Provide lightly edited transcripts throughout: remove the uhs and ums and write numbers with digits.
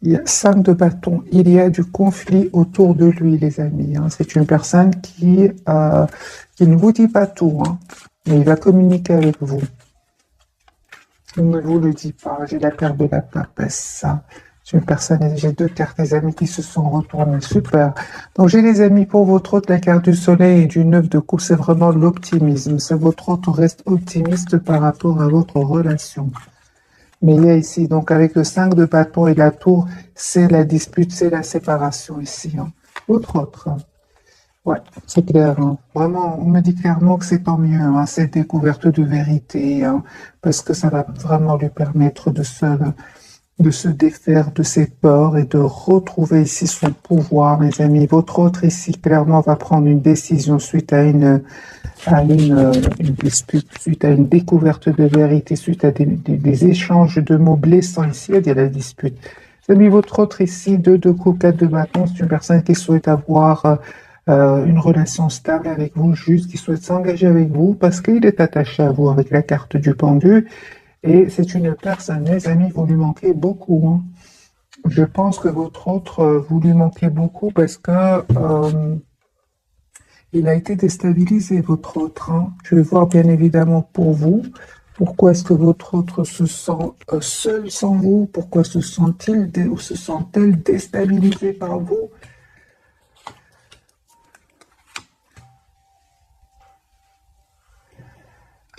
Il y a 5 de bâton. Il y a du conflit autour de lui, les amis, hein. C'est une personne qui ne vous dit pas tout, hein, mais il va communiquer avec vous. Il ne vous le dit pas. J'ai la carte de la papesse, ça. C'est une personne, j'ai deux cartes, les amis, qui se sont retournés. Super. Donc, j'ai les amis pour votre hôte, la carte du soleil et du 9 de coupe, c'est vraiment l'optimisme. C'est votre hôte reste optimiste par rapport à votre relation. Mais il y a ici, donc avec le 5 de bâton et la tour, c'est la dispute, c'est la séparation ici, hein. Autre. Ouais, c'est clair, hein. Vraiment, on me dit clairement que c'est tant mieux, hein, cette découverte de vérité, hein, parce que ça va vraiment lui permettre de se défaire de ses peurs et de retrouver ici son pouvoir, mes amis. Votre autre ici, clairement, va prendre une décision suite à une dispute, suite à une découverte de vérité, suite à des échanges de mots blessants ici, il y a la dispute. Mes amis, votre autre ici, 2 de coups, 4 de bâton, c'est une personne qui souhaite avoir une relation stable avec vous, juste, qui souhaite s'engager avec vous parce qu'il est attaché à vous avec la carte du pendu. Et c'est une personne, mes amis, vous lui manquez beaucoup, hein. Je pense que votre autre, vous lui manquez beaucoup parce que il a été déstabilisé, votre autre, hein. Je vais voir bien évidemment pour vous. Pourquoi est-ce que votre autre se sent seul sans vous? Pourquoi se sent-il ou se sent-elle déstabilisée par vous?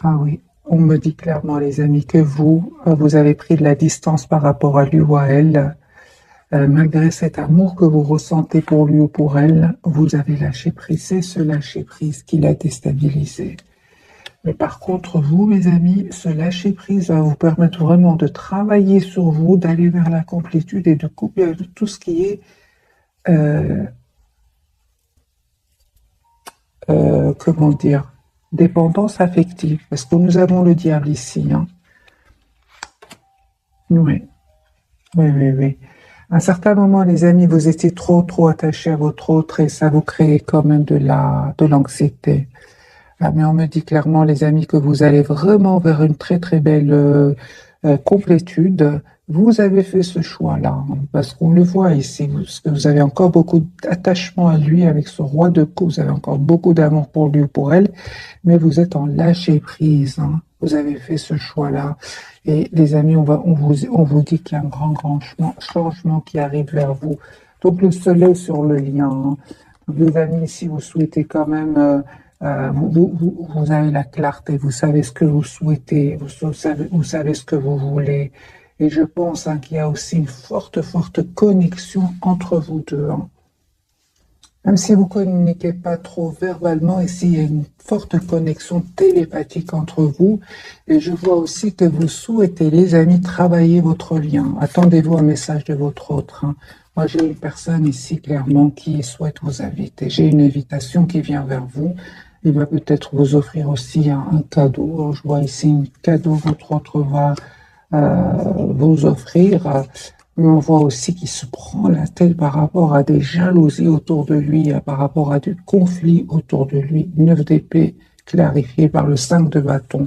Ah oui, on me dit clairement, les amis, que vous avez pris de la distance par rapport à lui ou à elle. Malgré cet amour que vous ressentez pour lui ou pour elle, vous avez lâché prise. C'est ce lâcher prise qui l'a déstabilisé. Mais par contre, vous, mes amis, ce lâcher prise va vous permettre vraiment de travailler sur vous, d'aller vers la complétude et de couper de tout ce qui est, euh, comment dire, dépendance affective. Parce que nous avons le diable ici, hein. Oui, oui. À un certain moment, les amis, vous étiez trop attachés à votre autre et ça vous créait quand même de l'anxiété. Ah, mais on me dit clairement, les amis, que vous allez vraiment vers une très belle complétude. Vous avez fait ce choix-là, hein, parce qu'on le voit ici, parce que vous avez encore beaucoup d'attachement à lui avec ce roi de coupe, vous avez encore beaucoup d'amour pour lui ou pour elle, mais vous êtes en lâcher prise, hein. Vous avez fait ce choix-là. Et les amis, on vous dit qu'il y a un grand changement qui arrive vers vous. Donc le soleil sur le lien, hein. Donc, les amis, si vous souhaitez quand même vous avez la clarté, vous savez ce que vous souhaitez, vous savez ce que vous voulez. Et je pense, hein, qu'il y a aussi une forte connexion entre vous deux, hein. Même si vous ne communiquez pas trop verbalement, ici, il y a une forte connexion télépathique entre vous. Et je vois aussi que vous souhaitez, les amis, travailler votre lien. Attendez-vous un message de votre autre, hein. Moi, j'ai une personne ici, clairement, qui souhaite vous inviter. J'ai une invitation qui vient vers vous. Il va peut-être vous offrir aussi un cadeau. Alors, je vois ici un cadeau, votre autre va vous offrir. Mais on voit aussi qu'il se prend la tête par rapport à des jalousies autour de lui, par rapport à du conflit autour de lui. 9 d'épée clarifié par le 5 de bâton.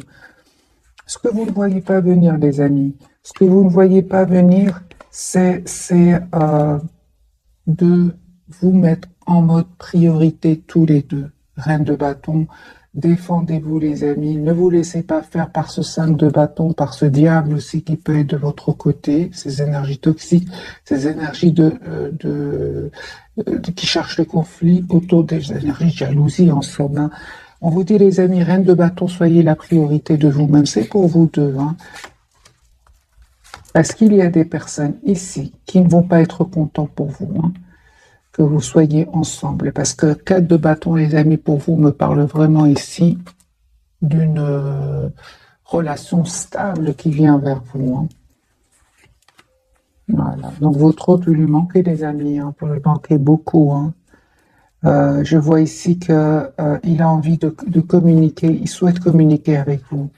Ce que vous ne voyez pas venir, les amis, ce que vous ne voyez pas venir, c'est de vous mettre en mode priorité tous les deux. Reine de bâton, défendez-vous, les amis. Ne vous laissez pas faire par ce 5 de bâton, par ce diable aussi qui peut être de votre côté, ces énergies toxiques, ces énergies qui cherchent le conflit autour des énergies de jalousie en somme, hein. On vous dit, les amis, reine de bâton, soyez la priorité de vous-même. C'est pour vous deux, hein. Parce qu'il y a des personnes ici qui ne vont pas être contents pour vous, hein, que vous soyez ensemble. Parce que 4 de bâton, les amis, pour vous, me parle vraiment ici d'une relation stable qui vient vers vous, hein. Voilà. Donc, votre autre, vous lui manquez, les amis, hein, vous lui manquez beaucoup, hein. Je vois ici qu'il a envie de communiquer, il souhaite communiquer avec vous.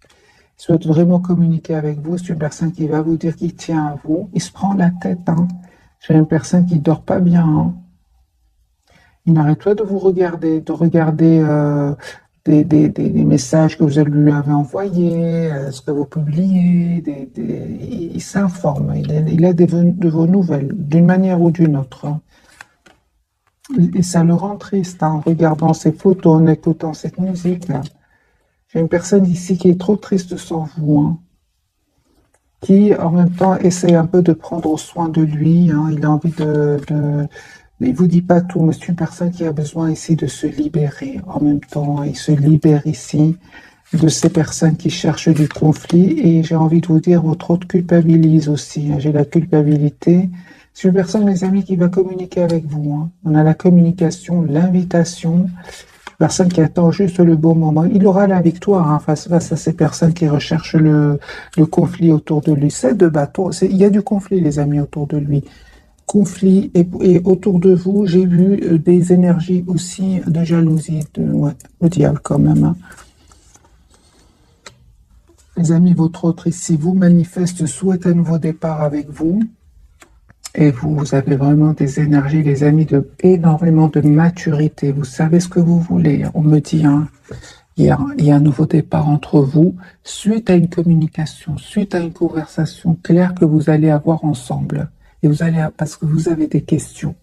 Il souhaite vraiment communiquer avec vous. C'est une personne qui va vous dire qu'il tient à vous. Il se prend la tête, hein. J'ai une personne qui dort pas bien, hein. Il n'arrête pas de vous regarder, des messages que vous lui avez envoyés, ce que vous publiez, il s'informe, il a de vos nouvelles, d'une manière ou d'une autre, hein. Et ça le rend triste, hein, en regardant ces photos, en écoutant cette musique, là. J'ai une personne ici qui est trop triste sans vous, hein, qui en même temps essaie un peu de prendre soin de lui, hein, il a envie il vous dit pas tout, mais c'est une personne qui a besoin ici de se libérer. En même temps, il se libère ici de ces personnes qui cherchent du conflit. Et j'ai envie de vous dire, votre autre culpabilise aussi, hein. J'ai la culpabilité. C'est une personne, mes amis, qui va communiquer avec vous, hein. On a la communication, l'invitation. Personne qui attend juste le bon moment. Il aura la victoire, hein, face à ces personnes qui recherchent le conflit autour de lui. C'est de bâtons. Il y a du conflit, les amis, autour de lui. Conflit et autour de vous, j'ai vu des énergies aussi de jalousie, ouais, le diable quand même, hein. Les amis, votre autre ici vous manifeste, souhaite un nouveau départ avec vous. Et vous avez vraiment des énergies, les amis, énormément de maturité. Vous savez ce que vous voulez. On me dit, hein, il y a un nouveau départ entre vous, suite à une communication, suite à une conversation claire que vous allez avoir ensemble. Et vous allez, parce que vous avez des questions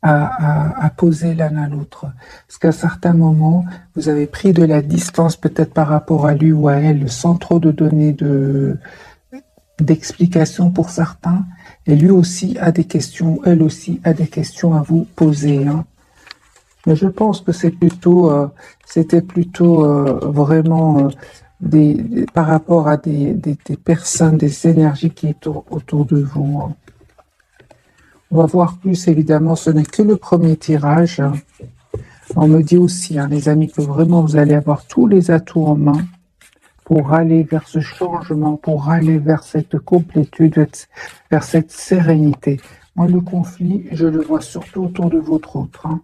à poser l'un à l'autre. Parce qu'à certains moments, vous avez pris de la distance peut-être par rapport à lui ou à elle, sans trop de donner d'explications pour certains. Et lui aussi a des questions, elle aussi a des questions à vous poser, hein. Mais je pense que c'était plutôt vraiment par rapport à des personnes, des énergies qui sont autour de vous, hein. On va voir plus, évidemment, ce n'est que le premier tirage. On me dit aussi, hein, les amis, que vraiment vous allez avoir tous les atouts en main pour aller vers ce changement, pour aller vers cette complétude, vers cette sérénité. Moi, le conflit, je le vois surtout autour de votre autre, hein.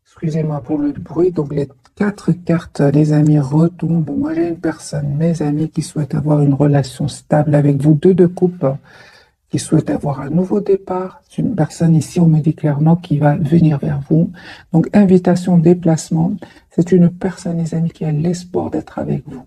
Excusez-moi pour le bruit. Donc, les 4 cartes, les amis, retombent. Moi, j'ai une personne, mes amis, qui souhaite avoir une relation stable avec vous, 2 de coupe, qui souhaite avoir un nouveau départ. C'est une personne ici, on me dit clairement, qui va venir vers vous. Donc, invitation, déplacement. C'est une personne, les amis, qui a l'espoir d'être avec vous.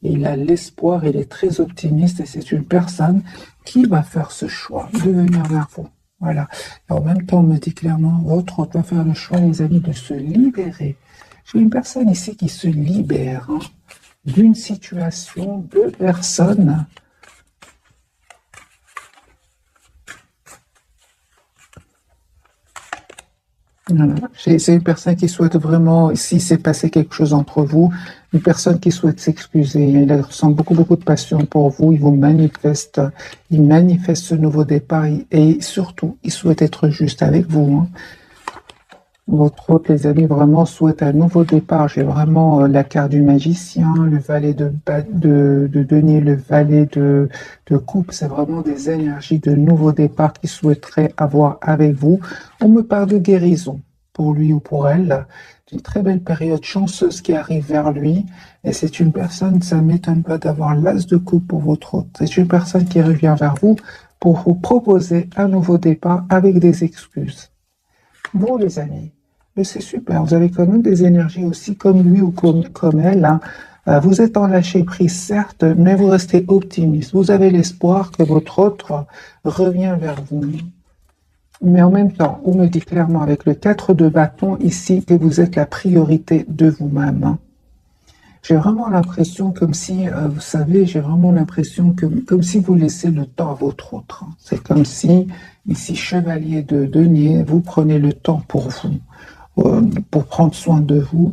Il a l'espoir, il est très optimiste et c'est une personne qui va faire ce choix de venir vers vous. Voilà. Et en même temps, on me dit clairement, votre autre va faire le choix, les amis, de se libérer. J'ai une personne ici qui se libère, hein, d'une situation, de personnes. Voilà. C'est une personne qui souhaite vraiment, si s'est passé quelque chose entre vous, une personne qui souhaite s'excuser. Il ressent beaucoup, beaucoup de passion pour vous. Il manifeste ce nouveau départ et surtout, il souhaite être juste avec vous, hein. Votre autre, les amis, vraiment souhaite un nouveau départ. J'ai vraiment la carte du magicien, le valet de denier, le valet de coupe. C'est vraiment des énergies de nouveau départ qu'il souhaiterait avoir avec vous. On me parle de guérison pour lui ou pour elle, d'une très belle période chanceuse qui arrive vers lui. Et c'est une personne, ça ne m'étonne pas d'avoir l'as de coupe pour votre autre. C'est une personne qui revient vers vous pour vous proposer un nouveau départ avec des excuses. Bon, les amis, mais c'est super. Vous avez quand même des énergies aussi comme lui ou comme elle, hein. Vous êtes en lâcher prise, certes, mais vous restez optimiste. Vous avez l'espoir que votre autre revient vers vous. Mais en même temps, on me dit clairement avec le 4 de bâton ici que vous êtes la priorité de vous-même, hein. J'ai vraiment l'impression comme si, vous savez, j'ai vraiment l'impression comme si vous laissez le temps à votre autre, hein. C'est comme si, ici, chevalier de denier, vous prenez le temps pour vous, pour prendre soin de vous,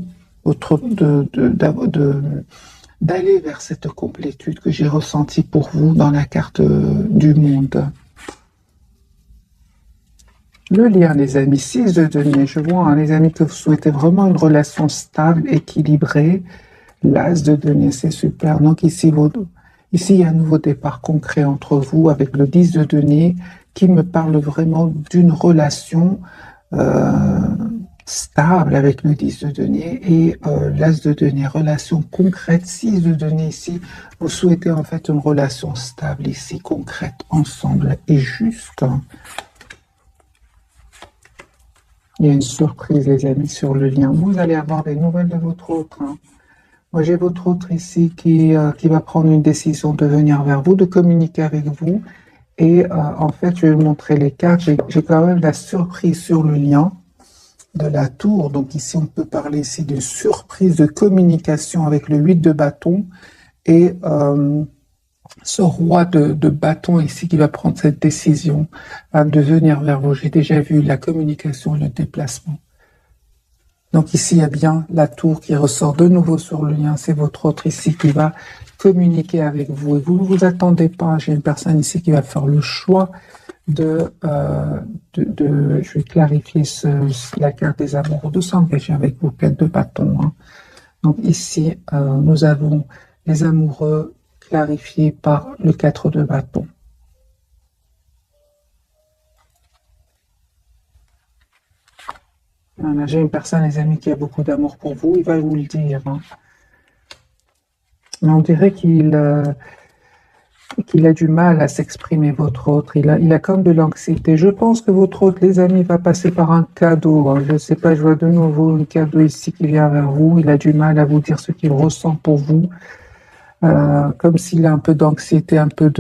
d'aller vers cette complétude que j'ai ressentie pour vous dans la carte du monde. Le lien, les amis, 6 de denier. Je vois, hein, les amis, que vous souhaitez vraiment une relation stable, équilibrée. L'as de denier, c'est super. Donc ici, il y a un nouveau départ concret entre vous avec le 10 de denier qui me parle vraiment d'une relation stable avec le 10 de denier et l'as de denier, relation concrète. 6 de denier ici, vous souhaitez en fait une relation stable ici, concrète, ensemble et juste. Il y a une surprise, les amis, sur le lien. Vous allez avoir des nouvelles de votre autre. Hein. Moi, j'ai votre autre ici qui va prendre une décision de venir vers vous, de communiquer avec vous. Et en fait, je vais vous montrer les cartes. J'ai quand même la surprise sur le lien de la tour. Donc ici, on peut parler ici de surprise de communication avec le 8 de bâton. Et ce roi de bâton ici qui va prendre cette décision de venir vers vous. J'ai déjà vu la communication et le déplacement. Donc ici, il y a bien la tour qui ressort de nouveau sur le lien. C'est votre autre ici qui va communiquer avec vous. Et vous ne vous attendez pas. J'ai une personne ici qui va faire le choix je vais clarifier la carte des amoureux, de s'engager avec vous, 4 de bâton. Hein. Donc ici, nous avons les amoureux clarifiés par le 4 de bâton. Voilà, j'ai une personne, les amis, qui a beaucoup d'amour pour vous, il va vous le dire. Hein. Mais on dirait qu'il a du mal à s'exprimer, votre autre. Il a comme de l'anxiété. Je pense que votre autre, les amis, va passer par un cadeau. Hein. Je ne sais pas, je vois de nouveau un cadeau ici qui vient vers vous. Il a du mal à vous dire ce qu'il ressent pour vous. Comme s'il a un peu d'anxiété, un peu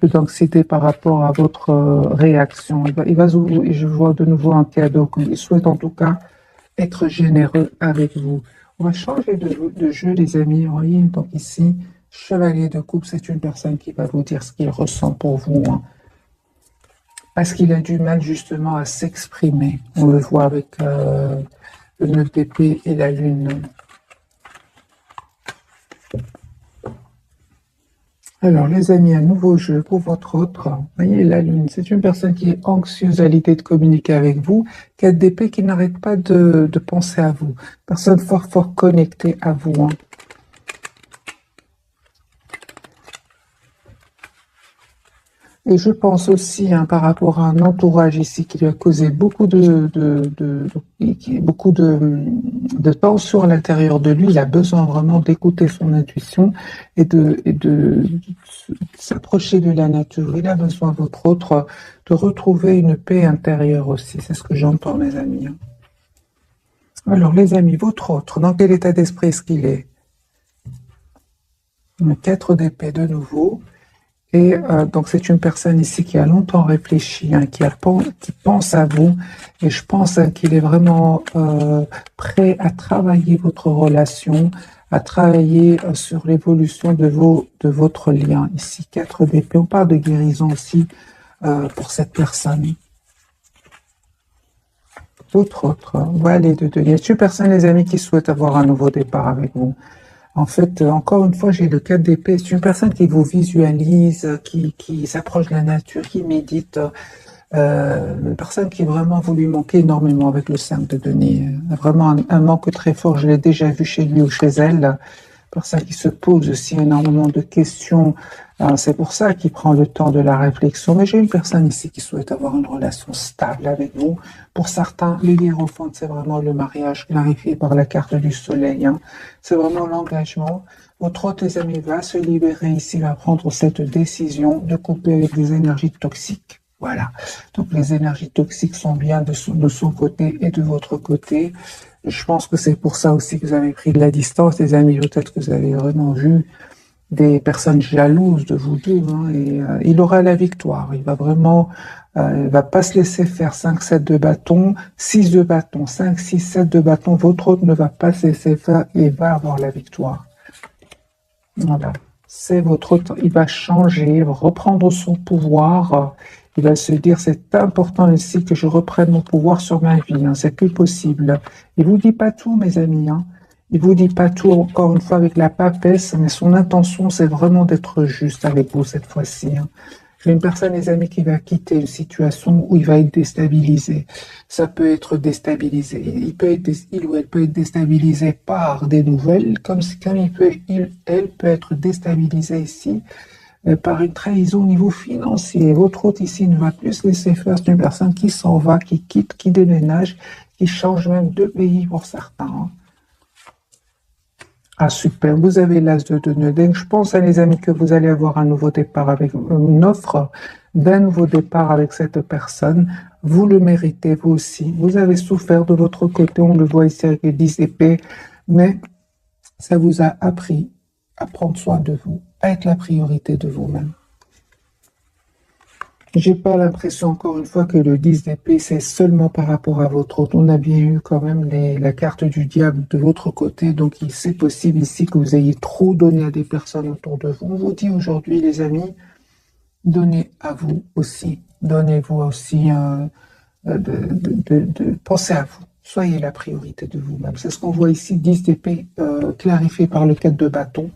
d'anxiété par rapport à votre réaction. Je vois de nouveau un cadeau. Il souhaite en tout cas être généreux avec vous. On va changer de jeu, les amis. Voyez, donc ici, chevalier de coupe, c'est une personne qui va vous dire ce qu'il ressent pour vous. Hein. Parce qu'il a du mal justement à s'exprimer. On le voit avec le 9 d'épée et la lune. Alors, les amis, un nouveau jeu pour votre autre. Vous voyez, la lune, c'est une personne qui est anxieuse à l'idée de communiquer avec vous, 4 d'épée qui n'arrête pas de penser à vous. Personne fort connectée à vous. Hein. Et je pense aussi, hein, par rapport à un entourage ici qui lui a causé beaucoup de tension à l'intérieur de lui, il a besoin vraiment d'écouter son intuition et de s'approcher de la nature. Il a besoin, votre autre, de retrouver une paix intérieure aussi. C'est ce que j'entends, mes amis. Alors, les amis, votre autre, dans quel état d'esprit est-ce qu'il est? 4 d'épée de nouveau. Et donc, c'est une personne ici qui a longtemps réfléchi, hein, qui pense à vous. Et je pense hein, qu'il est vraiment prêt à travailler votre relation, à travailler sur l'évolution de votre lien. Ici, 4 d'épée. On parle de guérison aussi pour cette personne. Autre. Valet de denier. C'est une personne, les amis, qui souhaite avoir un nouveau départ avec vous. En fait, encore une fois, j'ai le 4 d'épée. C'est une personne qui vous visualise, qui s'approche de la nature, qui médite. Une personne qui vraiment vous lui manquez énormément avec le 5 de denier. Vraiment un manque très fort. Je l'ai déjà vu chez lui ou chez elle. Personne qui se pose aussi énormément de questions. C'est pour ça qu'il prend le temps de la réflexion. Mais j'ai une personne ici qui souhaite avoir une relation stable avec vous. Pour certains, les hiérophants, c'est vraiment le mariage clarifié par la carte du soleil. Hein. C'est vraiment l'engagement. Votre autre, les amis, va se libérer ici, va prendre cette décision de couper avec des énergies toxiques. Voilà. Donc les énergies toxiques sont bien de son côté et de votre côté. Je pense que c'est pour ça aussi que vous avez pris de la distance, les amis. Peut-être que vous avez vraiment vu des personnes jalouses de vous deux. Hein, et il aura la victoire. Il va vraiment, il va pas se laisser faire. 5, 7 de bâton, 6 de bâton, 5, 6, 7 de bâton. Votre autre ne va pas se laisser faire et va avoir la victoire. Voilà. C'est votre autre. Il va changer, il va reprendre son pouvoir. Il va se dire, c'est important ici que je reprenne mon pouvoir sur ma vie. Hein, c'est plus possible. Il vous dit pas tout, mes amis. Hein. Il vous dit pas tout, encore une fois, avec la papesse, mais son intention, c'est vraiment d'être juste avec vous cette fois-ci. Hein. J'ai une personne, les amis, qui va quitter une situation où il va être déstabilisé. Ça peut être déstabilisé. Il ou elle peut être déstabilisé par des nouvelles, comme elle peut être déstabilisée ici par une trahison au niveau financier. Votre hôte ici ne va plus se laisser faire. C'est une personne qui s'en va, qui quitte, qui déménage, qui change même de pays pour certains. Hein. Ah super, vous avez l'as de nœud. Donc, je pense, les amis, que vous allez avoir un nouveau départ avec une offre d'un nouveau départ avec cette personne. Vous le méritez, vous aussi. Vous avez souffert de votre côté, on le voit ici avec les 10 épées, mais ça vous a appris à prendre soin de vous, à être la priorité de vous-même. J'ai pas l'impression, encore une fois, que le 10 d'épée, c'est seulement par rapport à votre autre. On a bien eu quand même la carte du diable de votre côté, donc c'est possible ici que vous ayez trop donné à des personnes autour de vous. On vous dit aujourd'hui, les amis, donnez à vous aussi. Donnez-vous aussi, pensez à vous. Soyez la priorité de vous-même. C'est ce qu'on voit ici, 10 d'épée clarifié par le 4 de bâton.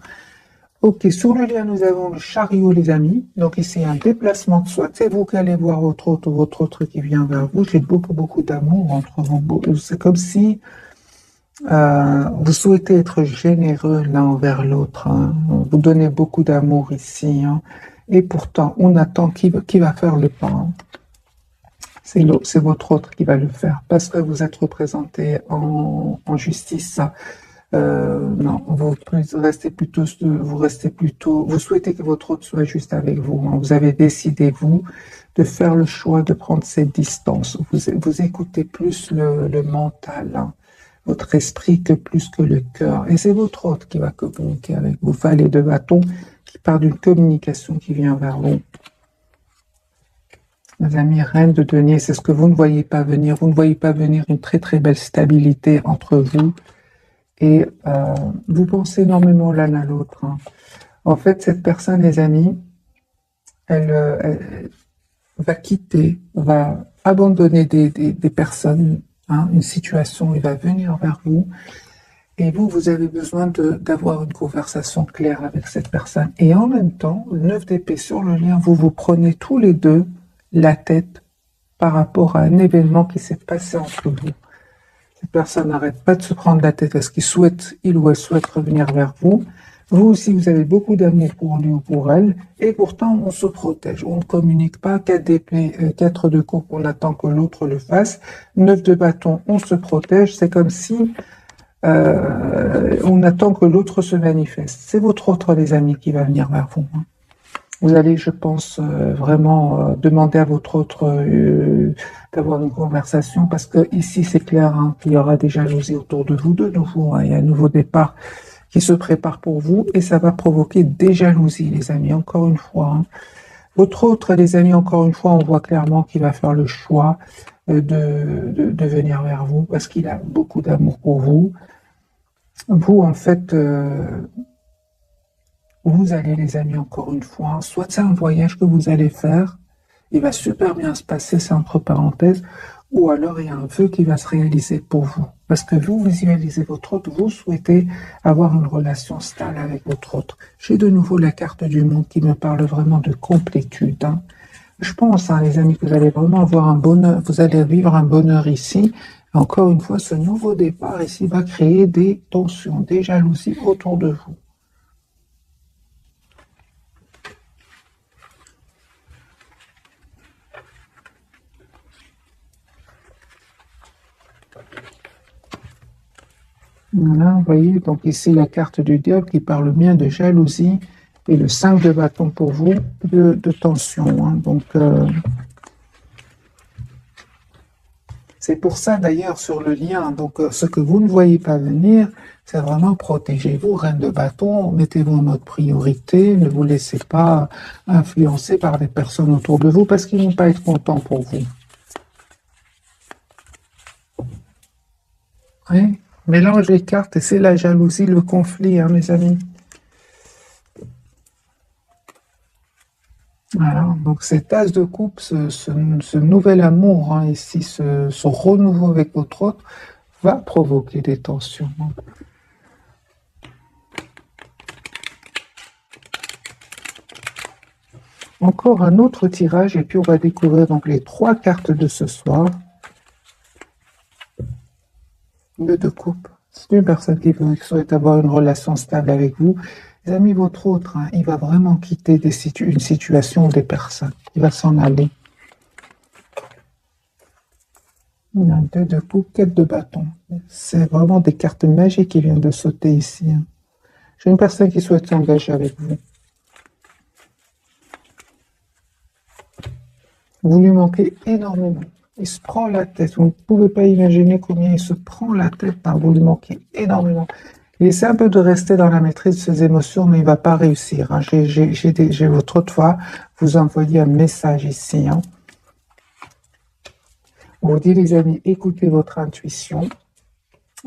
Ok, sur le lien, nous avons le chariot, les amis. Donc ici, un déplacement de soi. C'est vous qui allez voir votre autre qui vient vers vous. J'ai beaucoup d'amour entre vous. C'est comme si vous souhaitez être généreux l'un envers l'autre. Hein. Vous donnez beaucoup d'amour ici. Hein. Et pourtant, on attend qui va faire le pas. Hein. C'est votre autre qui va le faire. Parce que vous êtes représenté en justice. Non, vous souhaitez que votre autre soit juste avec vous. Hein. Vous avez décidé, vous, de faire le choix de prendre cette distance. Vous écoutez plus le mental, hein, votre esprit, que plus que le cœur. Et c'est votre autre qui va communiquer avec vous. Valet de bâton qui part d'une communication qui vient vers vous. Mes amis, reine de denier, c'est ce que vous ne voyez pas venir. Vous ne voyez pas venir une très belle stabilité entre vous. Et vous pensez énormément l'un à l'autre. Hein. En fait, cette personne, les amis, elle va quitter, va abandonner des personnes, hein, une situation, il va venir vers vous. Et vous avez besoin d'avoir une conversation claire avec cette personne. Et en même temps, le 9 d'épée sur le lien, vous prenez tous les deux la tête par rapport à un événement qui s'est passé entre vous. Cette personne n'arrête pas de se prendre la tête parce il ou elle souhaite revenir vers vous. Vous aussi, vous avez beaucoup d'amour pour lui ou pour elle. Et pourtant, on se protège. On ne communique pas. 4 d'épée, 4 de coupe, on attend que l'autre le fasse. 9 de bâton, on se protège. C'est comme si on attend que l'autre se manifeste. C'est votre autre, les amis, qui va venir vers vous. Hein. Vous allez, je pense, vraiment demander à votre autre d'avoir une conversation parce que ici, c'est clair hein, qu'il y aura des jalousies autour de vous de nouveau. Hein, il y a un nouveau départ qui se prépare pour vous et ça va provoquer des jalousies, les amis, encore une fois. Hein. Votre autre, les amis, encore une fois, on voit clairement qu'il va faire le choix de venir vers vous parce qu'il a beaucoup d'amour pour vous. Vous, en fait... vous allez, les amis, encore une fois, soit c'est un voyage que vous allez faire, il va super bien se passer, c'est entre parenthèses, ou alors il y a un vœu qui va se réaliser pour vous. Parce que vous visualisez votre autre, vous souhaitez avoir une relation stable avec votre autre. J'ai de nouveau la carte du monde qui me parle vraiment de complétude. Hein. Je pense, hein, les amis, que vous allez vraiment avoir un bonheur, vous allez vivre un bonheur ici. Encore une fois, ce nouveau départ ici va créer des tensions, des jalousies autour de vous. Voilà, vous voyez, donc ici la carte du diable qui parle bien de jalousie et le 5 de bâton pour vous de tension. Hein. Donc, c'est pour ça d'ailleurs sur le lien, donc ce que vous ne voyez pas venir, c'est vraiment protégez-vous, reine de bâton, mettez-vous en mode priorité, ne vous laissez pas influencer par les personnes autour de vous parce qu'ils ne vont pas être contents pour vous. Oui. Mélange les cartes et c'est la jalousie, le conflit, hein, mes amis. Voilà, donc cet as de coupe, ce nouvel amour, hein, ici, ce renouveau avec votre autre, va provoquer des tensions. Hein. Encore un autre tirage et puis on va découvrir donc les 3 cartes de ce soir. Le de coupe, c'est une personne qui souhaite avoir une relation stable avec vous. Les amis, votre autre, hein, il va vraiment quitter une situation ou des personnes. Il va s'en aller. Il y a un 2 de coupe, 4 de bâton. C'est vraiment des cartes magiques qui viennent de sauter ici. Hein. J'ai une personne qui souhaite s'engager avec vous. Vous lui manquez énormément. Il se prend la tête. Vous ne pouvez pas imaginer combien il se prend la tête. Vous lui manquez énormément. Il essaie un peu de rester dans la maîtrise de ses émotions, mais il ne va pas réussir. Hein. J'ai votre fois vous envoyer un message ici. Hein. On vous dit, les amis, écoutez votre intuition.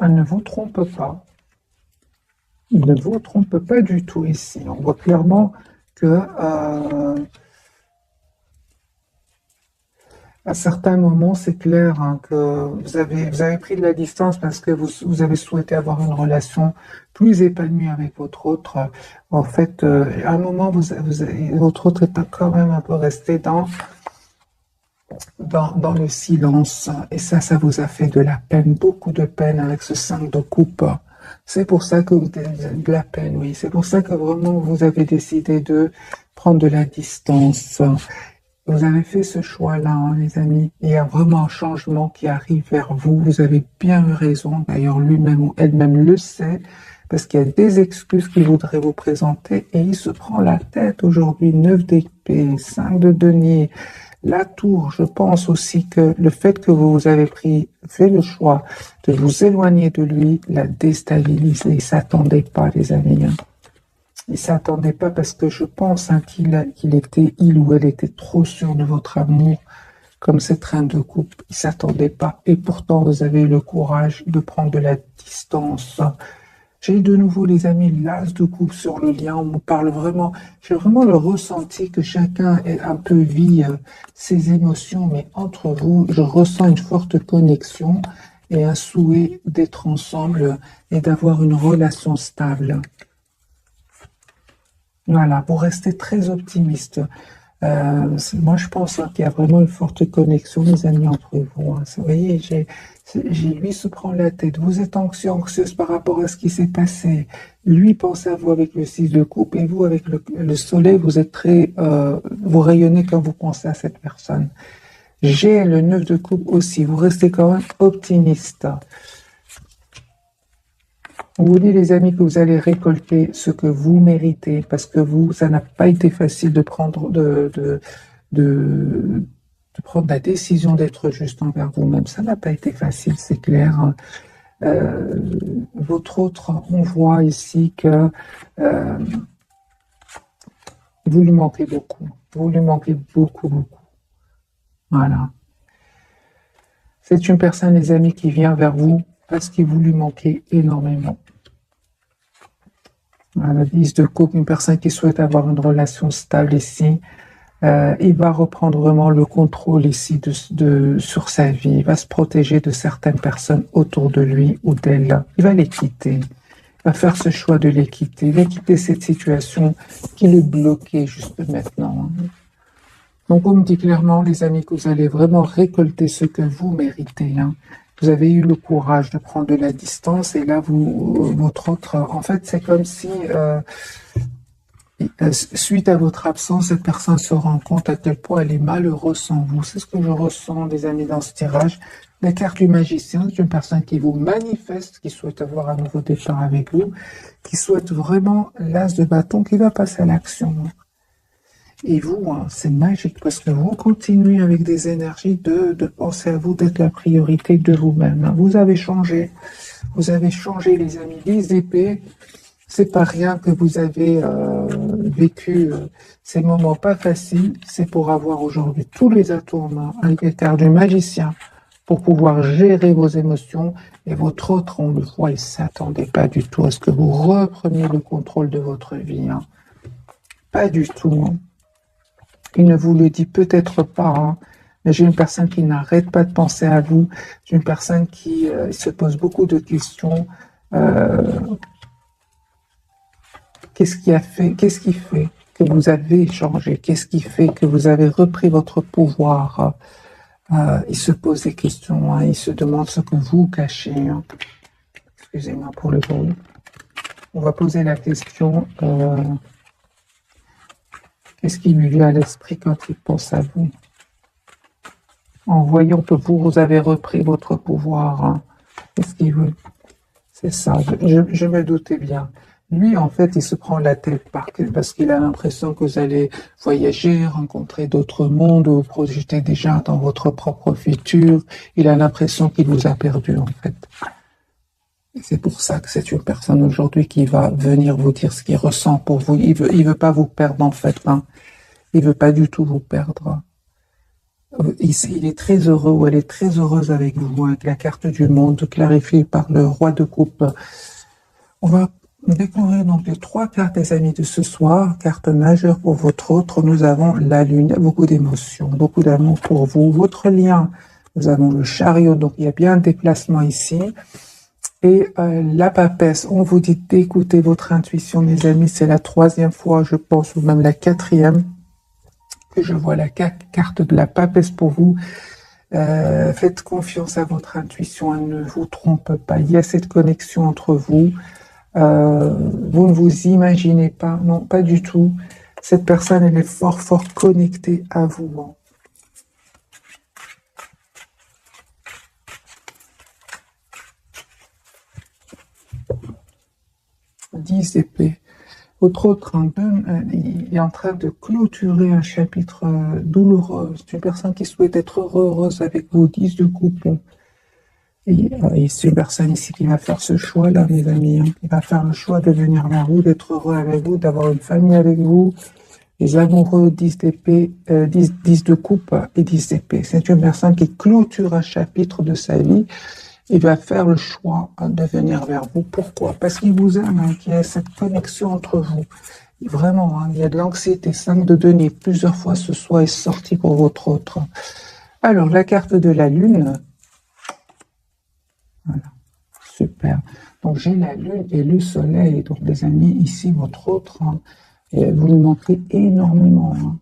Elle ne vous trompe pas. Il ne vous trompe pas du tout ici. On voit clairement que à certains moments, c'est clair hein, que vous avez pris de la distance parce que vous avez souhaité avoir une relation plus épanouie avec votre autre. En fait, à un moment, votre autre est quand même un peu resté dans le silence. Et ça vous a fait de la peine, beaucoup de peine avec ce 5 de coupe. C'est pour ça que vous avez de la peine, oui. C'est pour ça que vraiment vous avez décidé de prendre de la distance. Vous avez fait ce choix-là, hein, les amis. Il y a vraiment un changement qui arrive vers vous. Vous avez bien eu raison. D'ailleurs, lui-même ou elle-même le sait, parce qu'il y a des excuses qu'il voudrait vous présenter et il se prend la tête aujourd'hui. 9 d'épée, 5 de denier, la tour. Je pense aussi que le fait que vous avez fait le choix de vous éloigner de lui, l'a déstabilisé. Il ne s'attendait pas, les amis. Hein. Il ne s'attendait pas parce que je pense hein, il ou elle était trop sûr de votre amour, comme cette reine de coupe. Il ne s'attendait pas. Et pourtant, vous avez eu le courage de prendre de la distance. J'ai de nouveau, les amis, l'as de coupe sur le lien. On me parle vraiment, j'ai vraiment le ressenti que chacun est un peu vit ses émotions, mais entre vous, je ressens une forte connexion et un souhait d'être ensemble et d'avoir une relation stable. Voilà, vous restez très optimiste. Moi, je pense hein, qu'il y a vraiment une forte connexion, les amis, entre vous. Hein. Vous voyez, lui se prend la tête. Vous êtes anxieuse par rapport à ce qui s'est passé. Lui pense à vous avec le 6 de coupe et vous avec le soleil, vous êtes vous rayonnez quand vous pensez à cette personne. J'ai le 9 de coupe aussi. Vous restez quand même optimiste. On vous dit, les amis, que vous allez récolter ce que vous méritez, parce que ça n'a pas été facile de prendre, de prendre la décision d'être juste envers vous-même. Ça n'a pas été facile, c'est clair. Votre autre, on voit ici que vous lui manquez beaucoup. Vous lui manquez beaucoup, beaucoup. Voilà. C'est une personne, les amis, qui vient vers vous parce qu'il vous lui manquez énormément. La 10 de coupe, une personne qui souhaite avoir une relation stable ici, il va reprendre vraiment le contrôle ici sur sa vie. Il va se protéger de certaines personnes autour de lui ou d'elle. Il va les quitter. Il va faire ce choix de les quitter. Il va quitter cette situation qui le bloquait juste maintenant. Donc, on me dit clairement, les amis, que vous allez vraiment récolter ce que vous méritez. Hein. Vous avez eu le courage de prendre de la distance et là, votre autre... En fait, c'est comme si, suite à votre absence, cette personne se rend compte à quel point elle est malheureuse sans vous. C'est ce que je ressens, les amis, dans ce tirage. La carte du magicien, c'est une personne qui vous manifeste, qui souhaite avoir un nouveau départ avec vous, qui souhaite vraiment l'as de bâton, qui va passer à l'action. Et vous, hein, c'est magique parce que vous continuez avec des énergies de penser à vous, d'être la priorité de vous-même. Hein. Vous avez changé, les amis. 10 d'épée, c'est pas rien que vous avez vécu ces moments pas faciles. C'est pour avoir aujourd'hui tous les atouts en main avec les cartes du magicien pour pouvoir gérer vos émotions. Et votre autre, on le voit, il ne s'attendait pas du tout à ce que vous repreniez le contrôle de votre vie. Hein. Pas du tout. Hein. Il ne vous le dit peut-être pas, hein, mais j'ai une personne qui n'arrête pas de penser à vous. J'ai une personne qui se pose beaucoup de questions. Qu'est-ce qui fait que vous avez changé? Qu'est-ce qui fait que vous avez repris votre pouvoir? Il se pose des questions, hein, il se demande ce que vous cachez. Hein. Excusez-moi pour le bruit. On va poser la question... Qu'est-ce qui lui vient à l'esprit quand il pense à vous? En voyant que vous avez repris votre pouvoir, hein. Qu'est-ce qu'il veut? C'est ça, je me doutais bien. Lui, en fait, il se prend la tête parce qu'il a l'impression que vous allez voyager, rencontrer d'autres mondes, vous projeter déjà dans votre propre futur. Il a l'impression qu'il vous a perdu, en fait. Et c'est pour ça que c'est une personne aujourd'hui qui va venir vous dire ce qu'il ressent pour vous. Il veut pas vous perdre, en fait, hein. Il veut pas du tout vous perdre. Il est très heureux ou elle est très heureuse avec vous, avec la carte du monde clarifiée par le roi de coupe. On va découvrir donc les 3 cartes, les amis, de ce soir. Carte majeure pour votre autre. Nous avons la lune. Il y a beaucoup d'émotions, beaucoup d'amour pour vous. Votre lien, nous avons le chariot. Donc, il y a bien un déplacement ici. Et la papesse, on vous dit d'écouter votre intuition, mes amis. C'est la 3e fois, je pense, ou même la 4e, que je vois la carte de la papesse pour vous. Faites confiance à votre intuition, elle ne vous trompe pas. Il y a cette connexion entre vous. Vous ne vous imaginez pas, non, pas du tout. Cette personne, elle est fort, fort connectée à vous. 10 épées. Votre autre, il est en train de clôturer un chapitre douloureux. C'est une personne qui souhaite être heureuse avec vous. 10 de couple. Et c'est une personne ici qui va faire ce choix-là, mes amis. Hein. Il va faire le choix de venir vers vous, d'être heureux avec vous, d'avoir une famille avec vous. Les amoureux, 10 d'épée, 10 de coupe et 10 d'épée. C'est une personne qui clôture un chapitre de sa vie. Il va faire le choix de venir vers vous. Pourquoi? Parce qu'il vous aime, hein, qu'il y a cette connexion entre vous. Et vraiment, hein, il y a de l'anxiété. 5 de denier, plusieurs fois ce soir est sorti pour votre autre. Alors, la carte de la lune. Voilà, super. Donc, j'ai la lune et le soleil. Donc, les amis, ici, votre autre, hein, vous lui manquez énormément. Hein.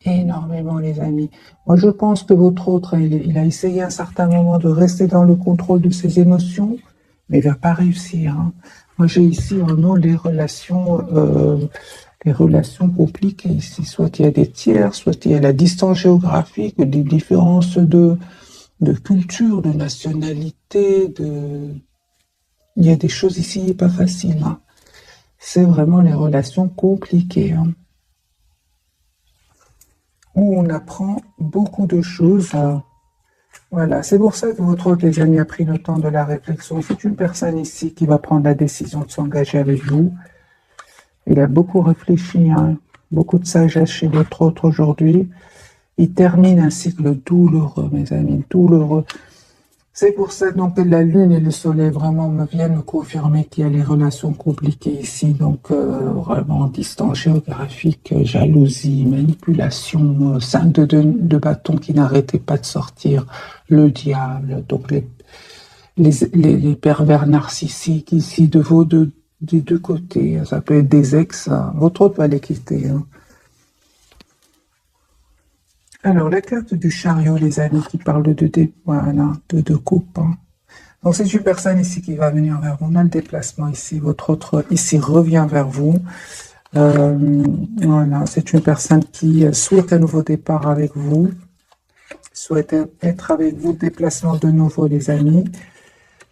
Énormément, les amis. Moi, je pense que votre autre, il a essayé à un certain moment de rester dans le contrôle de ses émotions, mais il va pas réussir. Hein. Moi, j'ai ici vraiment les relations compliquées ici. Soit il y a des tiers, soit il y a la distance géographique, des différences de culture, de nationalité, il y a des choses ici pas faciles. Hein. C'est vraiment les relations compliquées. Hein. Où on apprend beaucoup de choses. Voilà, c'est pour ça que votre autre, les amis, a pris le temps de la réflexion. C'est une personne ici qui va prendre la décision de s'engager avec vous. Il a beaucoup réfléchi, hein, beaucoup de sagesse chez votre autre aujourd'hui. Il termine un cycle douloureux, mes amis, douloureux. C'est pour ça donc que la lune et le soleil vraiment me viennent me confirmer qu'il y a les relations compliquées ici. Donc vraiment distance géographique, jalousie, manipulation, 5 de bâton qui n'arrêtait pas de sortir, le diable, donc les pervers narcissiques ici des deux côtés. Ça peut être des ex, votre autre va les quitter. Hein. Alors, la carte du chariot, les amis, qui parle de coupe. Hein. Donc, c'est une personne ici qui va venir vers vous. On a le déplacement ici. Votre autre, ici, revient vers vous. Voilà, c'est une personne qui souhaite un nouveau départ avec vous. Souhaite être avec vous. Déplacement de nouveau, les amis.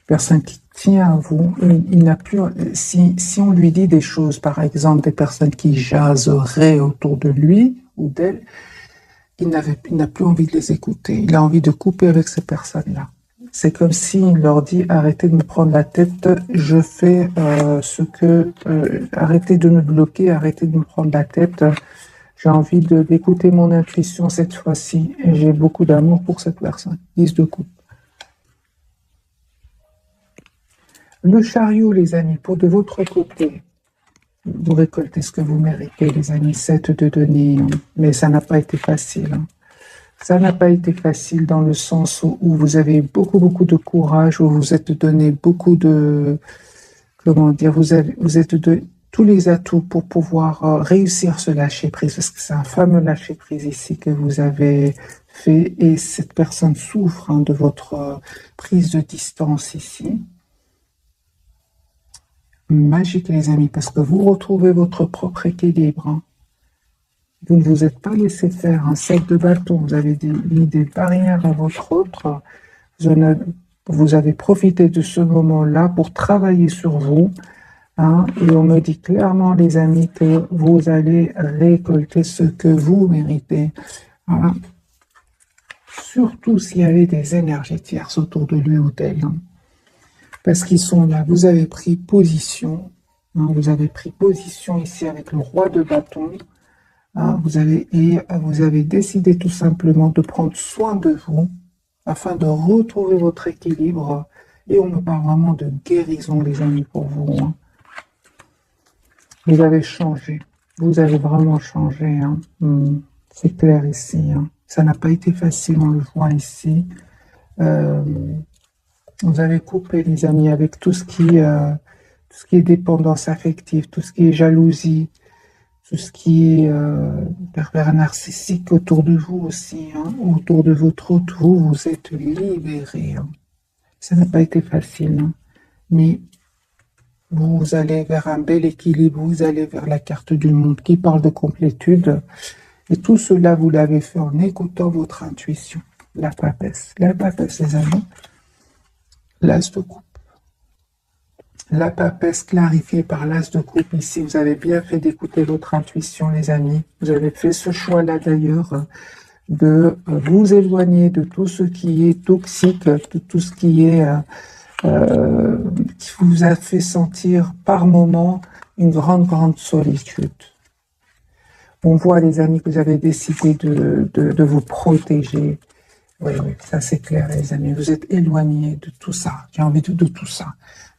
Personne qui tient à vous. Il n'a plus... Si on lui dit des choses, par exemple, des personnes qui jaseraient autour de lui ou d'elle, il n'a plus envie de les écouter. Il a envie de couper avec ces personnes-là. C'est comme s'il leur dit, arrêtez de me prendre la tête, je fais arrêtez de me bloquer, arrêtez de me prendre la tête. J'ai envie d'écouter mon intuition cette fois-ci. Et j'ai beaucoup d'amour pour cette personne. 10 de coupe. Le chariot, les amis, pour de votre côté. Vous récoltez ce que vous méritez, les amis, 7 de denier, hein. Mais ça n'a pas été facile. Hein. Ça n'a pas été facile dans le sens où vous avez beaucoup, beaucoup de courage, où vous êtes donné beaucoup de... Comment dire, vous êtes de tous les atouts pour pouvoir réussir ce lâcher-prise, parce que c'est un fameux lâcher-prise ici que vous avez fait, et cette personne souffre hein, de votre prise de distance ici. Magique, les amis, parce que vous retrouvez votre propre équilibre. Hein. Vous ne vous êtes pas laissé faire un 7 de bâton. Vous avez mis des barrières à votre autre. Vous avez profité de ce moment-là pour travailler sur vous, Hein, et on me dit clairement, les amis, que vous allez récolter ce que vous méritez. Voilà. Surtout s'il y avait des énergies tierces autour de lui ou d'elle. Hein. Parce qu'ils sont là. Vous avez pris position. Hein, vous avez pris position ici avec le roi de bâton. Hein, vous avez décidé tout simplement de prendre soin de vous afin de retrouver votre équilibre. Et on me parle vraiment de guérison, les amis, pour vous. Hein. Vous avez changé. Vous avez vraiment changé. Hein. C'est clair ici. Hein. Ça n'a pas été facile, on le voit ici. Vous avez coupé, les amis, avec tout ce qui est dépendance affective, tout ce qui est jalousie, tout ce qui est pervers narcissique autour de vous aussi, hein, autour de votre hôte, vous êtes libérés. Hein. Ça n'a pas été facile, hein, mais vous allez vers un bel équilibre, vous allez vers la carte du monde qui parle de complétude. Et tout cela, vous l'avez fait en écoutant votre intuition. La papesse, les amis. L'as de coupe. La papesse clarifiée par l'as de coupe. Ici, vous avez bien fait d'écouter votre intuition, les amis. Vous avez fait ce choix-là, d'ailleurs, de vous éloigner de tout ce qui est toxique, de tout ce qui est... qui vous a fait sentir par moment une grande solitude. On voit, les amis, que vous avez décidé de vous protéger. Oui, ça c'est clair, les amis. Vous êtes éloignés de tout ça. J'ai envie de tout ça.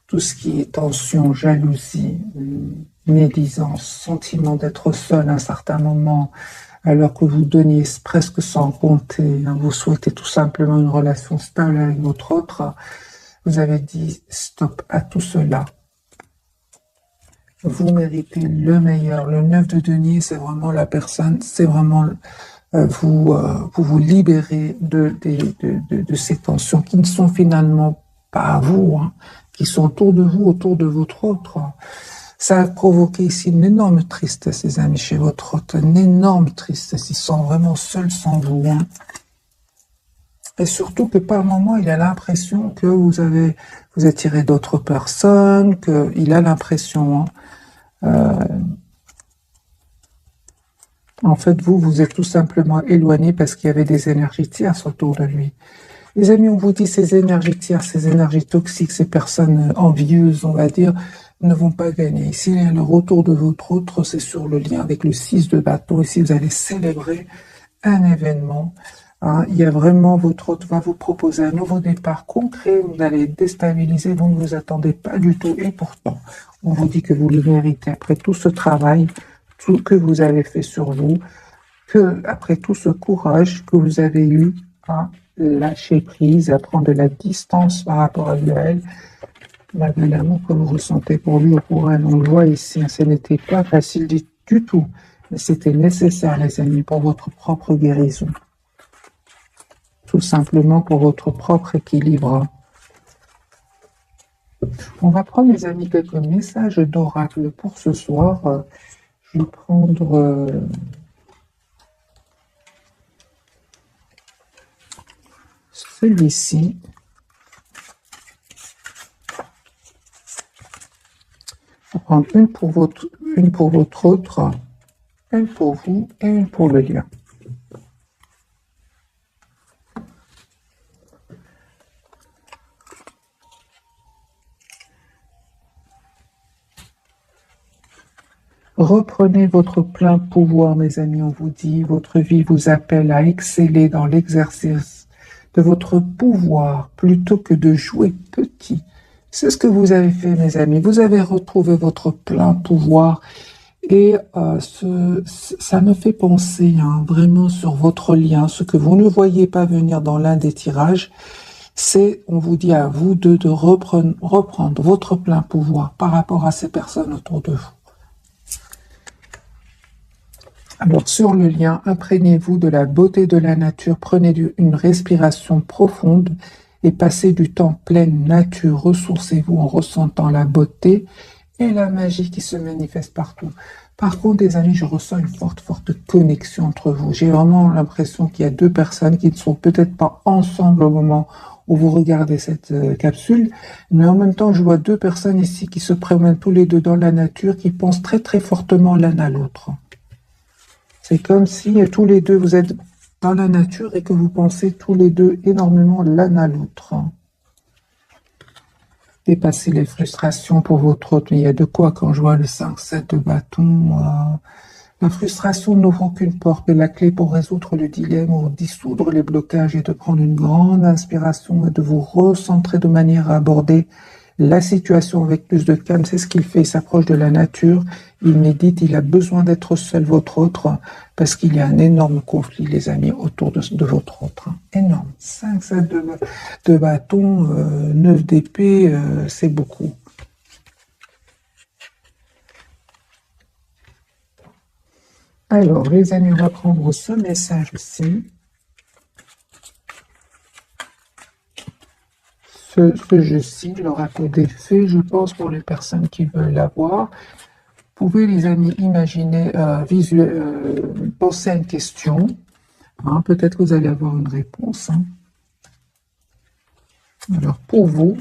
Tout ce qui est tension, jalousie, médisance, sentiment d'être seul à un certain moment, alors que vous donniez presque sans compter. Hein, vous souhaitez tout simplement une relation stable avec votre autre. Vous avez dit stop à tout cela. Vous méritez le meilleur. Le 9 de denier, c'est vraiment la personne, c'est vraiment vous libérer de ces tensions qui ne sont finalement pas à vous, hein, qui sont autour de vous, autour de votre autre. Ça a provoqué ici une énorme tristesse, les amis, chez votre autre, une énorme tristesse. Ils sont vraiment seuls sans vous. Hein. Et surtout que par moment, il a l'impression que vous attirez d'autres personnes, qu'il a l'impression... Hein, en fait, vous êtes tout simplement éloigné parce qu'il y avait des énergies tierces autour de lui. Les amis, on vous dit ces énergies tierces, ces énergies toxiques, ces personnes envieuses, on va dire, ne vont pas gagner. Ici, le retour de votre autre, c'est sur le lien avec le 6 de bâton. Ici, vous allez célébrer un événement. Hein, il y a vraiment, votre autre va vous proposer un nouveau départ concret. Vous allez déstabiliser, vous ne vous attendez pas du tout. Et pourtant, on vous dit que vous le méritez après tout ce travail, tout que vous avez fait sur vous, que après tout ce courage que vous avez eu à lâcher prise, à prendre de la distance par rapport à elle, malgré l'amour que vous ressentez pour lui ou pour elle. On le voit ici, ce n'était pas facile du tout, mais c'était nécessaire, les amis, pour votre propre guérison. Tout simplement pour votre propre équilibre. On va prendre, les amis, quelques messages d'oracle pour ce soir. Je vais prendre celui-ci. Je vais prendre une pour votre autre, une pour vous et une pour le lien. Reprenez votre plein pouvoir, mes amis, on vous dit. Votre vie vous appelle à exceller dans l'exercice de votre pouvoir plutôt que de jouer petit. C'est ce que vous avez fait, mes amis. Vous avez retrouvé votre plein pouvoir et ça me fait penser vraiment sur votre lien. Ce que vous ne voyez pas venir dans l'un des tirages, c'est, on vous dit à vous de reprendre votre plein pouvoir par rapport à ces personnes autour de vous. Alors, sur le lien, imprégnez-vous de la beauté de la nature, prenez une respiration profonde et passez du temps pleine nature. Ressourcez-vous en ressentant la beauté et la magie qui se manifeste partout. Par contre, les amis, je ressens une forte connexion entre vous. J'ai vraiment l'impression qu'il y a deux personnes qui ne sont peut-être pas ensemble au moment où vous regardez cette capsule, mais en même temps, je vois deux personnes ici qui se promènent tous les deux dans la nature, qui pensent très très fortement l'un à l'autre. C'est comme si tous les deux, vous êtes dans la nature et que vous pensez tous les deux énormément l'un à l'autre. Dépasser les frustrations pour votre autre. Il y a de quoi quand je vois le 5-7 de bâton. La frustration n'ouvre aucune porte, mais la clé pour résoudre le dilemme ou dissoudre les blocages est de prendre une grande inspiration et de vous recentrer de manière à aborder la situation avec plus de calme. C'est ce qu'il fait, il s'approche de la nature, il médite, il a besoin d'être seul, votre autre, parce qu'il y a un énorme conflit, les amis, autour de votre autre. Énorme. 5, 7 de bâton, 9 d'épée, c'est beaucoup. Alors, les amis, on va prendre ce message ici. Ce jeu-ci, l'oracle des fées, je pense, pour les personnes qui veulent l'avoir. Vous pouvez, les amis, imaginer, penser à une question. Hein, peut-être que vous allez avoir une réponse. Hein. Alors, pour vous,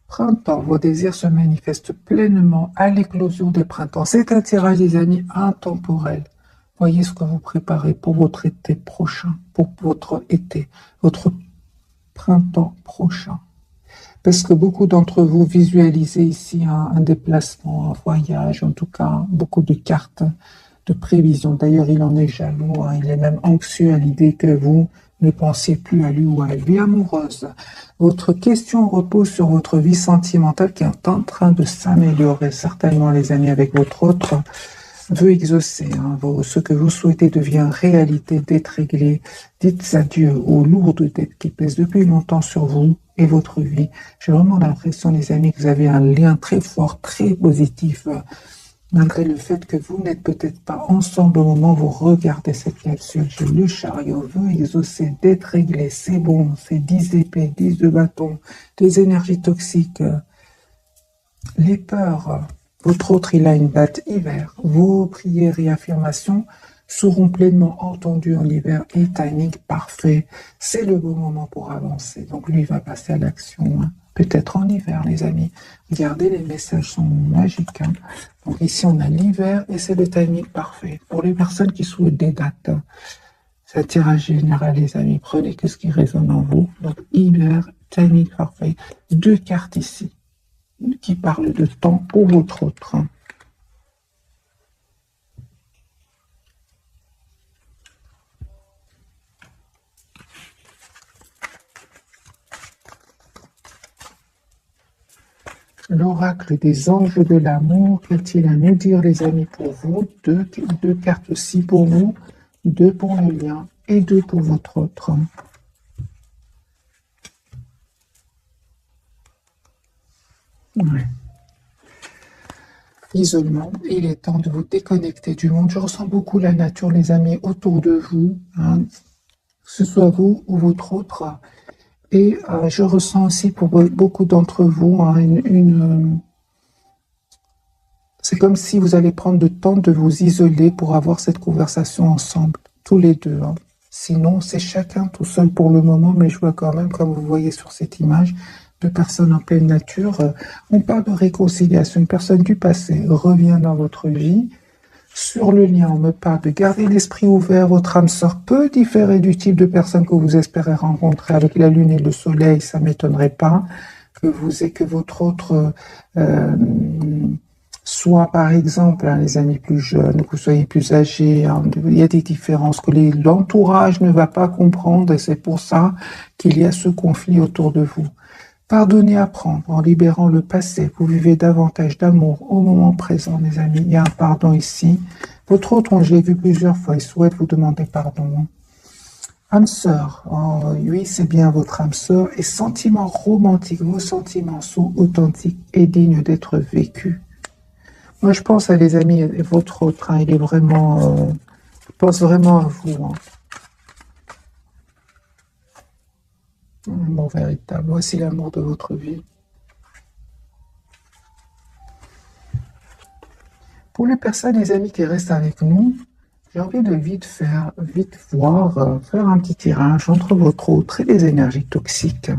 printemps, vos désirs se manifestent pleinement à l'éclosion des printemps. C'est un tirage, les amis, intemporel. Voyez ce que vous préparez pour votre été prochain, pour votre été, votre printemps prochain. Parce que beaucoup d'entre vous visualisez ici un déplacement, un voyage, en tout cas beaucoup de cartes de prévision. D'ailleurs, il en est jaloux, hein, il est même anxieux à l'idée que vous ne pensiez plus à lui ou à elle. Vie amoureuse, votre question repose sur votre vie sentimentale qui est en train de s'améliorer, certainement les amis, avec votre autre veut exaucer. Hein, ce que vous souhaitez devient réalité, d'être réglé. Dites adieu aux lourdes dettes qui pèsent depuis longtemps sur vous et votre vie. J'ai vraiment l'impression, les amis, que vous avez un lien très fort, très positif, malgré le fait que vous n'êtes peut-être pas ensemble au moment où vous regardez cette capsule. Le chariot veut exaucer, d'être réglé, c'est bon, c'est 10 d'épée, 10 de bâton, des énergies toxiques, les peurs. Votre autre, il a une date hiver. Vos prières et affirmations seront pleinement entendues en hiver et timing parfait. C'est le bon moment pour avancer. Donc lui va passer à l'action. Hein. Peut-être en hiver, les amis. Regardez, les messages sont magiques. Hein. Donc ici, on a l'hiver et c'est le timing parfait. Pour les personnes qui souhaitent des dates, c'est un tirage général, les amis. Prenez que ce qui résonne en vous. Donc hiver, timing parfait. 2 cartes ici qui parle de temps pour votre autre. L'oracle des anges de l'amour, qu'est-il à nous dire, les amis, pour vous? Deux cartes aussi pour vous, 2 pour le lien et 2 pour votre autre. Ouais. Isolement, il est temps de vous déconnecter du monde. Je ressens beaucoup la nature, les amis, autour de vous, hein, que ce soit vous ou votre autre. Et je ressens aussi pour beaucoup d'entre vous hein, c'est comme si vous allez prendre le temps de vous isoler pour avoir cette conversation ensemble, tous les deux. Hein. Sinon, c'est chacun tout seul pour le moment, mais je vois quand même, comme vous voyez sur cette image, 2 personnes en pleine nature. On parle de réconciliation. Une personne du passé revient dans votre vie. Sur le lien, on me parle de garder l'esprit ouvert. Votre âme sœur peut différer du type de personne que vous espérez rencontrer avec la lune et le soleil. Ça ne m'étonnerait pas que votre autre soit, par exemple, hein, les amis plus jeunes, que vous soyez plus âgés. Hein, il y a des différences que l'entourage ne va pas comprendre et c'est pour ça qu'il y a ce conflit autour de vous. Pardonnez, apprendre, en libérant le passé. Vous vivez davantage d'amour au moment présent, mes amis. Il y a un pardon ici. Votre autre, je l'ai vu plusieurs fois, il souhaite vous demander pardon. Âme sœur, oh, oui, c'est bien votre âme sœur. Et sentiments romantiques, vos sentiments sont authentiques et dignes d'être vécus. Moi, je pense à les amis, votre autre, hein, il est vraiment, je pense vraiment à vous. Hein. Mon véritable, voici l'amour de votre vie. Pour les personnes, les amis qui restent avec nous, j'ai envie de vite voir, faire un petit tirage entre votre autre et les énergies toxiques.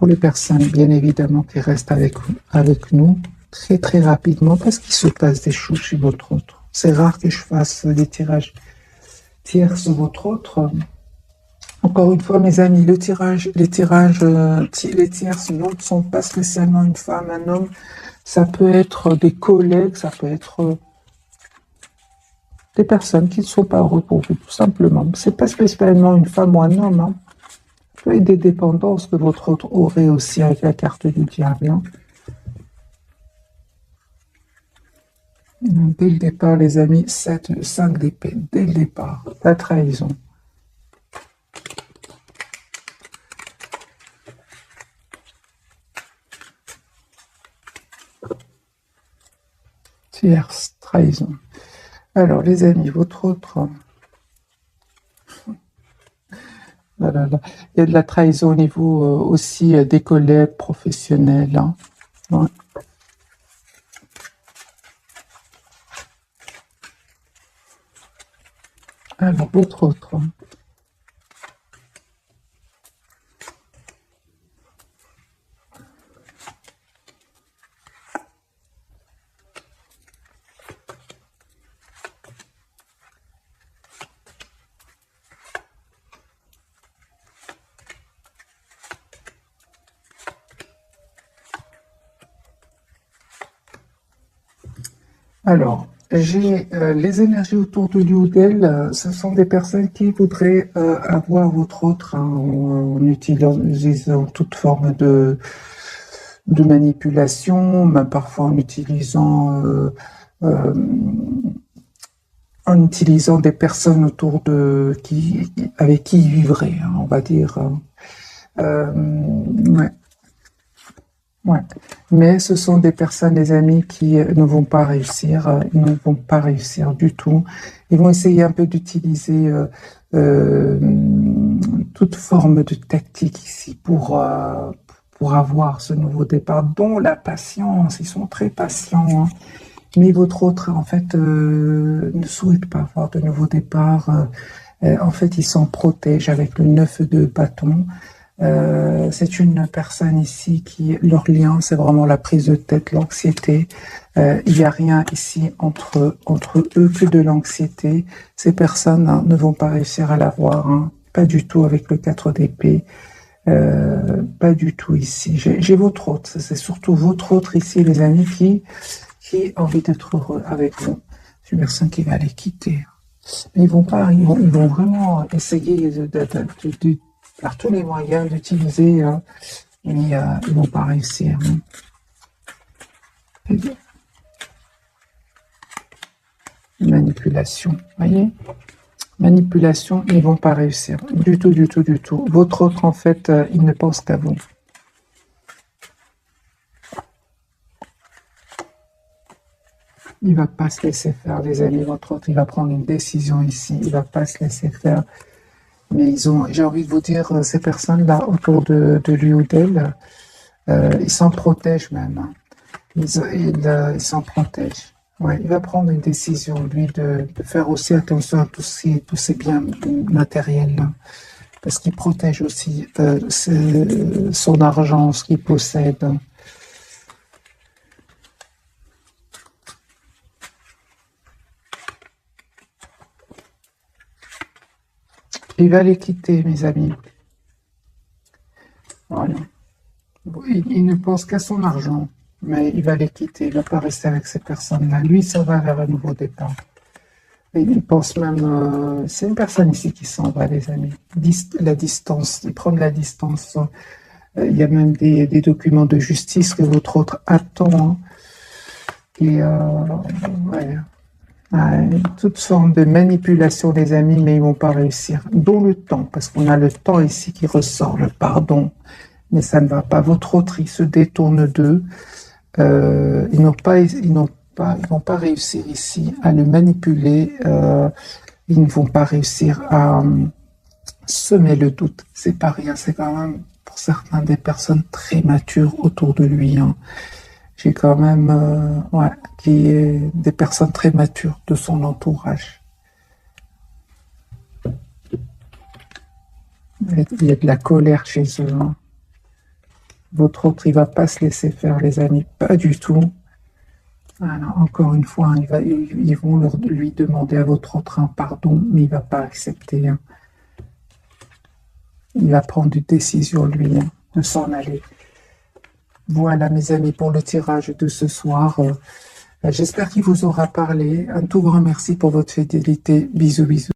Pour les personnes, bien évidemment, qui restent avec nous, très très rapidement, parce qu'il se passe des choses chez votre autre. C'est rare que je fasse des tirages tiers sur votre autre. Encore une fois, mes amis, les tirages, les tierces ne sont pas spécialement une femme, un homme. Ça peut être des collègues, ça peut être des personnes qui ne sont pas heureux pour vous, tout simplement. C'est pas spécialement une femme ou un homme. Hein. Ça peut être des dépendances que votre autre aurait aussi avec la carte du diable. Hein. Dès le départ, les amis, 5 d'épée. Dès le départ, la trahison. Tierce, trahison. Alors, les amis, votre autre... Là, là, là. Il y a de la trahison au niveau aussi des collègues professionnels. Hein. Ouais. Alors, votre autre... Alors, j'ai les énergies autour de lui ou d'elle, ce sont des personnes qui voudraient avoir votre autre hein, en utilisant toute forme de manipulation, mais parfois en utilisant des personnes autour de avec qui ils vivraient, hein, on va dire. Ouais. Ouais. Mais ce sont des personnes, des amis qui ne vont pas réussir, ils ne vont pas réussir du tout. Ils vont essayer un peu d'utiliser toute forme de tactique ici pour avoir ce nouveau départ, dont la patience. Ils sont très patients. Hein. Mais votre autre, en fait, ne souhaite pas avoir de nouveau départ. En fait, ils s'en protègent avec le 9 de bâton. C'est une personne ici qui, leur lien, c'est vraiment la prise de tête, l'anxiété. Il n'y a rien ici entre eux que de l'anxiété. Ces personnes hein, ne vont pas réussir à l'avoir, hein, pas du tout avec le 4 d'épée, pas du tout ici. J'ai votre autre, c'est surtout votre autre ici, les amis, qui a envie d'être heureux avec vous. C'est une personne qui va les quitter. Mais ils vont vraiment essayer par tous les moyens d'utiliser, mais ils vont pas réussir. Hein. Manipulation, voyez, manipulation, ils vont pas réussir du tout, du tout, du tout. Votre autre, en fait, il ne pense qu'à vous. Il va pas se laisser faire, les amis. Votre autre, il va prendre une décision ici. Il va pas se laisser faire. Mais j'ai envie de vous dire, ces personnes-là autour de lui ou d'elle, ils s'en protègent même. Hein. Ils s'en protègent. Ouais, il va prendre une décision, lui, de faire aussi attention à tous ces biens matériels. Là, parce qu'il protège aussi son argent, ce qu'il possède. Il va les quitter, mes amis. Voilà. Il ne pense qu'à son argent, mais il va les quitter. Il ne va pas rester avec ces personnes-là. Lui, ça va vers un nouveau départ. Et il pense même... c'est une personne ici qui s'en va, les amis. La distance, il prend de la distance. Il y a même des documents de justice que votre autre attend. Hein. Et ouais. Toute forme de manipulation, les amis, mais ils vont pas réussir. Dont le temps, parce qu'on a le temps ici qui ressort, le pardon. Mais ça ne va pas. Votre autre, il se détourne d'eux. Ils vont pas réussir ici à le manipuler. Ils ne vont pas réussir à semer le doute. C'est pas rien. C'est quand même, pour certains, des personnes très matures autour de lui. Hein. J'ai quand même, des personnes très matures de son entourage. Il y a de la colère chez eux. Hein. Votre autre, il va pas se laisser faire, les amis, pas du tout. Alors, encore une fois, ils vont lui demander à votre autre un pardon, mais il va pas accepter. Hein. Il va prendre une décision, lui, hein, de s'en aller. Voilà, mes amis, pour le tirage de ce soir. J'espère qu'il vous aura parlé. Un tout grand merci pour votre fidélité. Bisous, bisous.